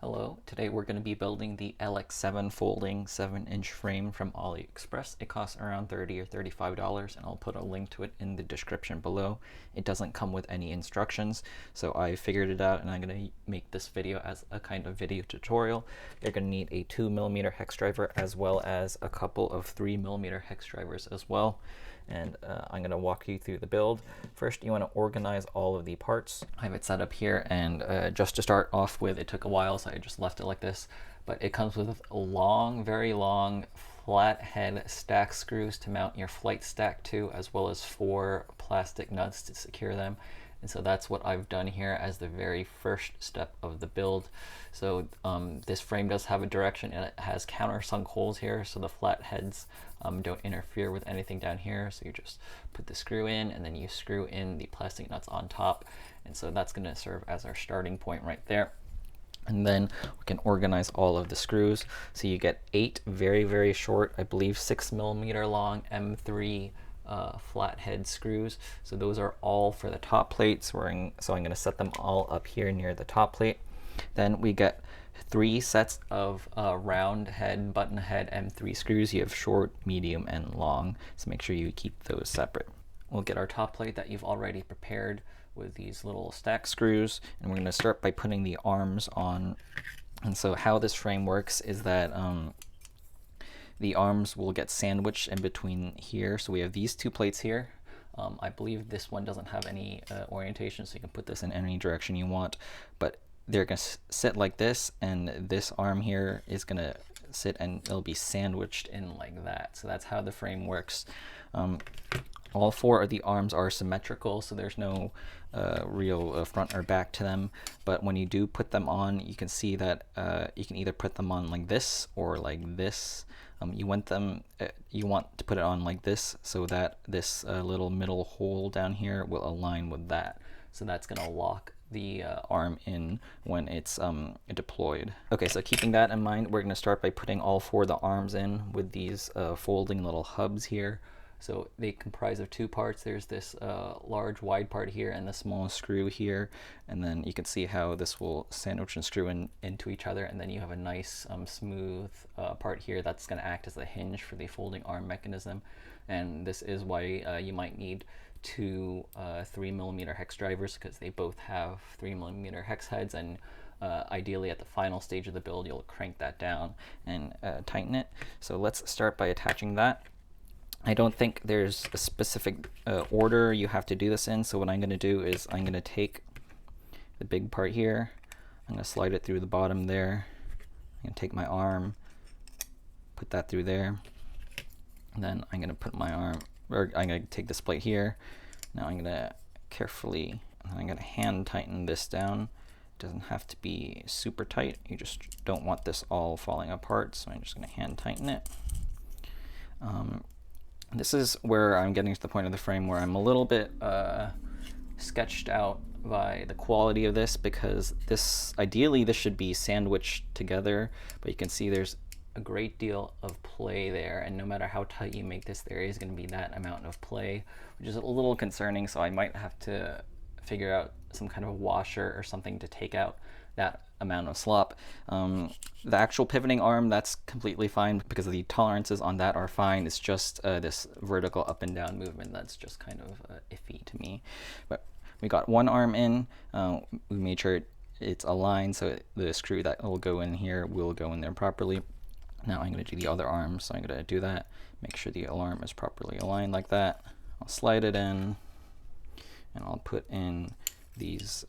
Hello, today we're going to be building the LX-7 folding 7-inch frame from AliExpress. It costs around $30 or $35 and I'll put a link to it in the description below. It doesn't come with any instructions, so I figured it out and I'm going to make this video as a kind of video tutorial. You're going to need a 2mm hex driver as well as a couple of 3mm hex drivers as well. And I'm going to walk you through the build. First, you want to organize all of the parts. I have it set up here, and just to start off with, it took a while, so I just left it like this. But it comes with long, very long flat head stack screws to mount your flight stack to, as well as 4 plastic nuts to secure them. And so that's what I've done here as the very first step of the build. So this frame does have a direction and it has countersunk holes here, so the flat heads don't interfere with anything down here. So you just put the screw in and then you screw in the plastic nuts on top. And so that's going to serve as our starting point right there. And then we can organize all of the screws. So you get 8 very, very short, I believe 6mm long M3 flathead screws. So those are all for the top plate. So I'm going to set them all up here near the top plate. Then we get 3 sets of round head, button head M3 screws. You have short, medium, and long. So make sure you keep those separate. We'll get our top plate that you've already prepared with these little stack screws, and we're going to start by putting the arms on. And so how this frame works is that the arms will get sandwiched in between here. So we have these 2 plates here. I believe this one doesn't have any orientation, so you can put this in any direction you want, but they're going to sit like this, and this arm here is going to sit and it'll be sandwiched in like that. So that's how the frame works. All 4 of the arms are symmetrical, so there's no real front or back to them. But when you do put them on, you can see that you can either put them on like this or like this. You want to put it on like this so that this little middle hole down here will align with that. So that's going to lock the arm in when it's deployed. Okay, so keeping that in mind, we're going to start by putting all 4 of the arms in with these folding little hubs here. So they comprise of 2 parts. There's this large wide part here and the small screw here, and then you can see how this will sandwich and screw into each other, and then you have a nice smooth part here that's going to act as a hinge for the folding arm mechanism. And this is why you might need 2 3mm hex drivers, because they both have 3mm hex heads, and ideally at the final stage of the build you'll crank that down and tighten it. So let's start by attaching that. I don't think there's a specific order you have to do this in, so what I'm going to do is I'm going to take the big part here, I'm going to slide it through the bottom there, I'm going to take my arm, put that through there, and then I'm going to put my arm, or I'm going to take this plate here. Now I'm going to carefully, I'm going to hand tighten this down. It doesn't have to be super tight, you just don't want this all falling apart, so I'm just going to hand tighten it. This is where I'm getting to the point of the frame where I'm a little bit sketched out by the quality of this, because ideally this should be sandwiched together, but you can see there's a great deal of play there, and no matter how tight you make this, there is going to be that amount of play, which is a little concerning. So I might have to figure out some kind of washer or something to take out that amount of slop. The actual pivoting arm, that's completely fine because the tolerances on that are fine. It's just this vertical up and down movement that's just kind of iffy to me. But we got one arm in, we made sure it's aligned, so the screw that will go in here will go in there properly. Now I'm going to do the other arm, so I'm going to do that, make sure the alarm is properly aligned like that. I'll slide it in, and I'll put in these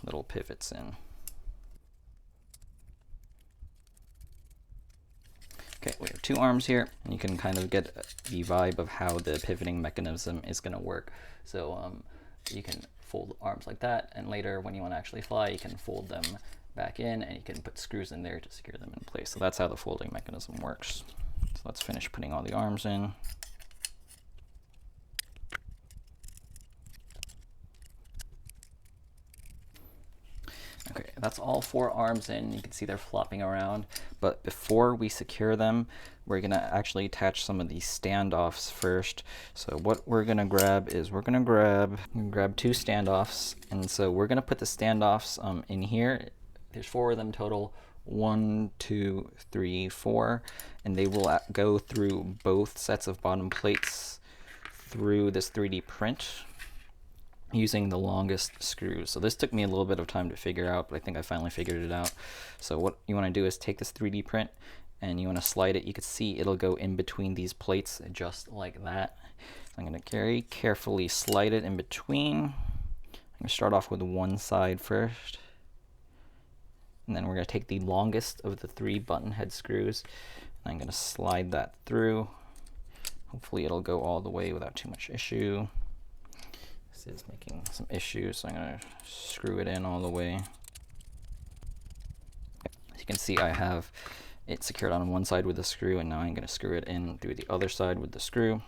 little pivots in. Okay, we have 2 arms here, and you can kind of get the vibe of how the pivoting mechanism is going to work. So you can fold arms like that, and later when you want to actually fly, you can fold them back in, and you can put screws in there to secure them in place. So that's how the folding mechanism works. So let's finish putting all the arms in. Okay, that's all 4 arms in. You can see they're flopping around, but before we secure them, we're going to actually attach some of these standoffs first. So what we're going to grab is we're going to grab 2 standoffs, and so we're going to put the standoffs in here There's 4 of them total. 1, 2, 3, 4, and they will go through both sets of bottom plates through this 3D print using the longest screws. So this took me a little bit of time to figure out, but I think I finally figured it out. So what you want to do is take this 3D print and you want to slide it. You can see it'll go in between these plates just like that. So I'm going to very carefully slide it in between. I'm going to start off with one side first. And then we're going to take the longest of the 3 button head screws. And I'm going to slide that through. Hopefully it'll go all the way without too much issue. This is making some issues, so I'm going to screw it in all the way. As you can see, I have it secured on one side with the screw, and now I'm going to screw it in through the other side with the screw.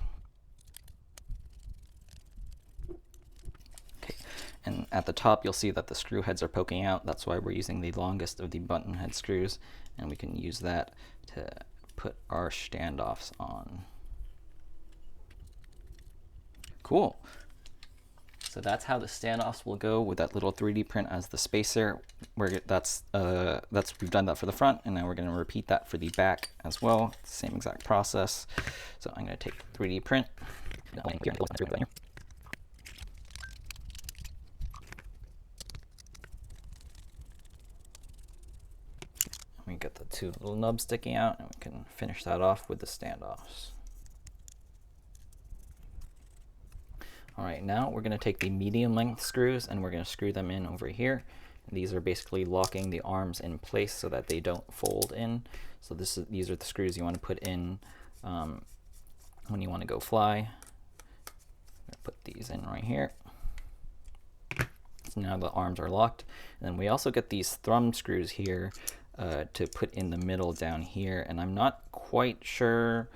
Okay, and at the top you'll see that the screw heads are poking out. That's why we're using the longest of the button head screws, and we can use that to put our standoffs on. Cool. So that's how the standoffs will go with that little 3D print as the spacer. We've done that for the front, and now we're going to repeat that for the back as well. Same exact process. So I'm going to take the 3D print. We get the 2 little nubs sticking out, and we can finish that off with the standoffs. All right, now we're going to take the medium length screws and we're going to screw them in over here. And these are basically locking the arms in place so that they don't fold in. So these are the screws you want to put in when you want to go fly. Put these in right here. So now the arms are locked. And then we also get these thumb screws here to put in the middle down here. And I'm not quite sure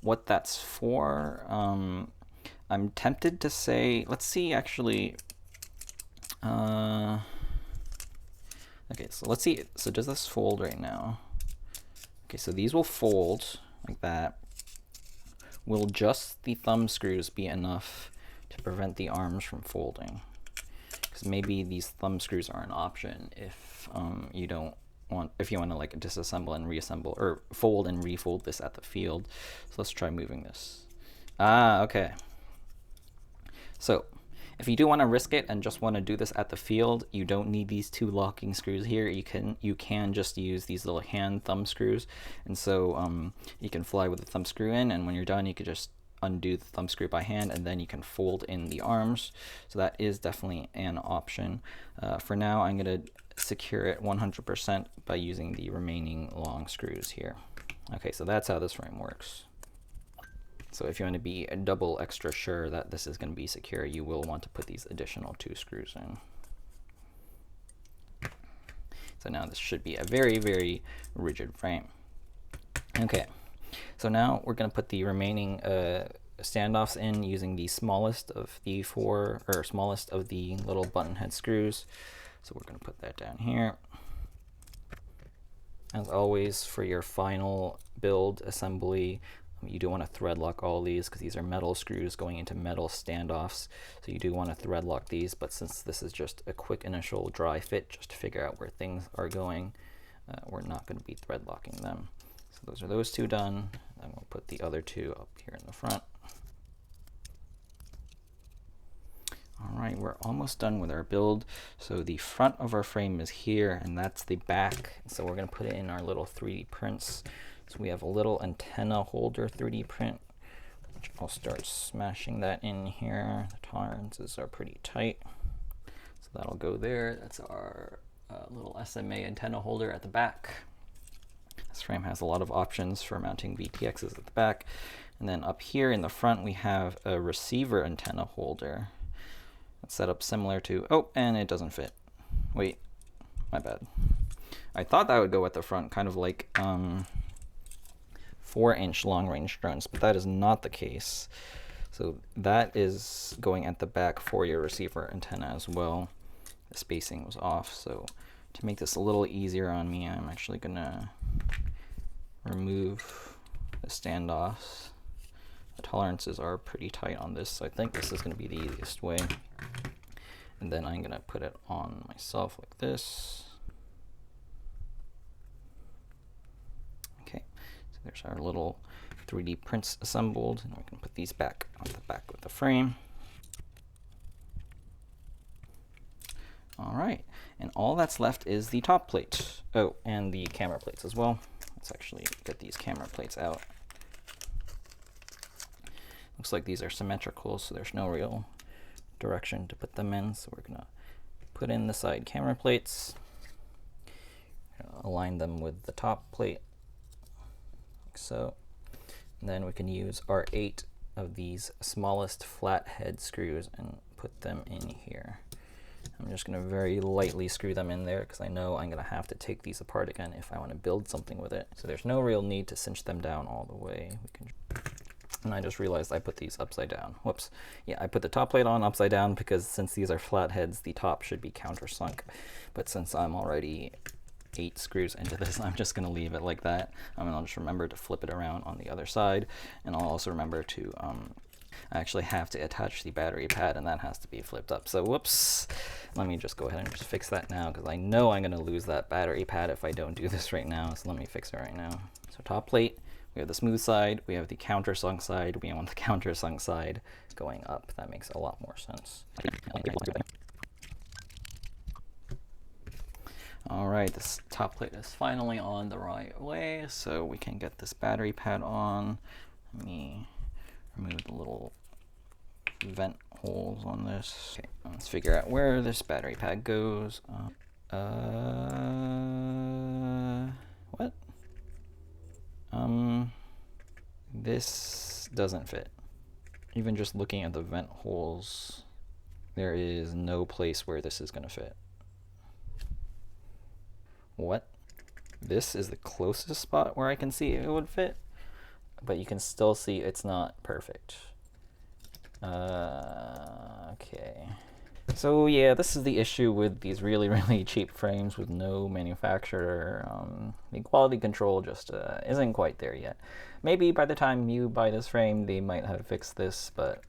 what that's for. I'm tempted to say, let's see actually, okay, so let's see, so does this fold right now? Okay, so these will fold like that. Will just the thumb screws be enough to prevent the arms from folding? Because maybe these thumb screws are an option if you want to like disassemble and reassemble, or fold and refold this at the field. So let's try moving this. Ah, okay. So if you do want to risk it and just want to do this at the field, you don't need these 2 locking screws here. You can just use these little hand thumb screws, and so you can fly with the thumb screw in, and when you're done you could just undo the thumb screw by hand, and then you can fold in the arms. So that is definitely an option. For now I'm going to secure it 100% by using the remaining long screws here. Okay, so that's how this frame works. So if you want to be a double extra sure that this is going to be secure, you will want to put these additional 2 screws in. So now this should be a very, very rigid frame. Okay, so now we're going to put the remaining standoffs in using the smallest of the 4, or smallest of the little button head screws. So we're going to put that down here. As always, for your final build assembly, you do want to thread lock all these because these are metal screws going into metal standoffs. So you do want to thread lock these, but since this is just a quick initial dry fit just to figure out where things are going, we're not going to be thread locking them. So those are those 2 done. Then we'll put the other 2 up here in the front. All right, we're almost done with our build. So the front of our frame is here, and that's the back. So we're going to put it in our little 3D prints. So we have a little antenna holder 3D print, which I'll start smashing that in here. The tolerances are pretty tight, so that'll go there. That's our little SMA antenna holder at the back. This frame has a lot of options for mounting VTXs at the back. And then up here in the front, we have a receiver antenna holder. It's set up similar to, oh, and it doesn't fit. Wait, my bad. I thought that would go at the front, kind of like 4-inch long-range drones, but that is not the case. So that is going at the back for your receiver antenna as well. The spacing was off, so to make this a little easier on me, I'm actually gonna remove the standoffs. The tolerances are pretty tight on this, so I think this is gonna be the easiest way. And then I'm gonna put it on myself like this. There's our little 3D prints assembled, and we can put these back on the back of the frame. All right, and all that's left is the top plate. Oh, and the camera plates as well. Let's actually get these camera plates out. Looks like these are symmetrical, so there's no real direction to put them in. So we're gonna put in the side camera plates, align them with the top plate, like so. And then we can use our 8 of these smallest flat head screws and put them in here. I'm just going to very lightly screw them in there because I know I'm going to have to take these apart again if I want to build something with it. So there's no real need to cinch them down all the way. And I just realized I put these upside down. Whoops. Yeah, I put the top plate on upside down because since these are flat heads, the top should be countersunk. But since I'm already 8 screws into this, I'm just going to leave it like that. And I'll just remember to flip it around on the other side. And I'll also remember to I actually have to attach the battery pad, and that has to be flipped up. So whoops, let me just go ahead and just fix that now because I know I'm going to lose that battery pad if I don't do this right now. So let me fix it right now. So top plate, we have the smooth side, we have the countersunk side, we want the countersunk side going up. That makes a lot more sense. All right, this top plate is finally on the right way, so we can get this battery pad on. Let me remove the little vent holes on this. Okay, let's figure out where this battery pad goes. What? This doesn't fit. Even just looking at the vent holes, there is no place where this is going to fit. What? This is the closest spot where I can see it would fit, but you can still see it's not perfect. Okay. So yeah, this is the issue with these really cheap frames with no manufacturer. The quality control just isn't quite there yet. Maybe by the time you buy this frame, they might have fixed this, but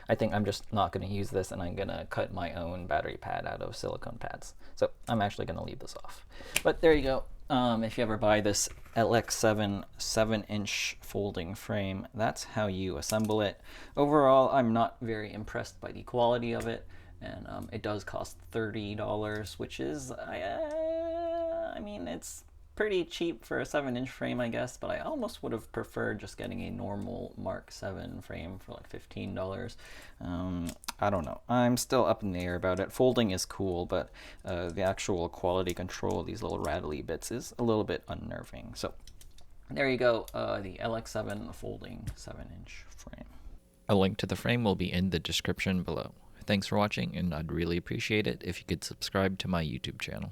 I think I'm just not going to use this, and I'm going to cut my own battery pad out of silicone pads. So I'm actually going to leave this off. But there you go. If you ever buy this LX-7 7-inch folding frame, that's how you assemble it. Overall, I'm not very impressed by the quality of it, and it does cost $30, which is, I mean, it's pretty cheap for a 7-inch frame, I guess, but I almost would have preferred just getting a normal Mark 7 frame for like $15. I don't know. I'm still up in the air about it. Folding is cool, but the actual quality control of these little rattly bits is a little bit unnerving. So there you go, the LX-7 folding 7-inch frame. A link to the frame will be in the description below. Thanks for watching, and I'd really appreciate it if you could subscribe to my YouTube channel.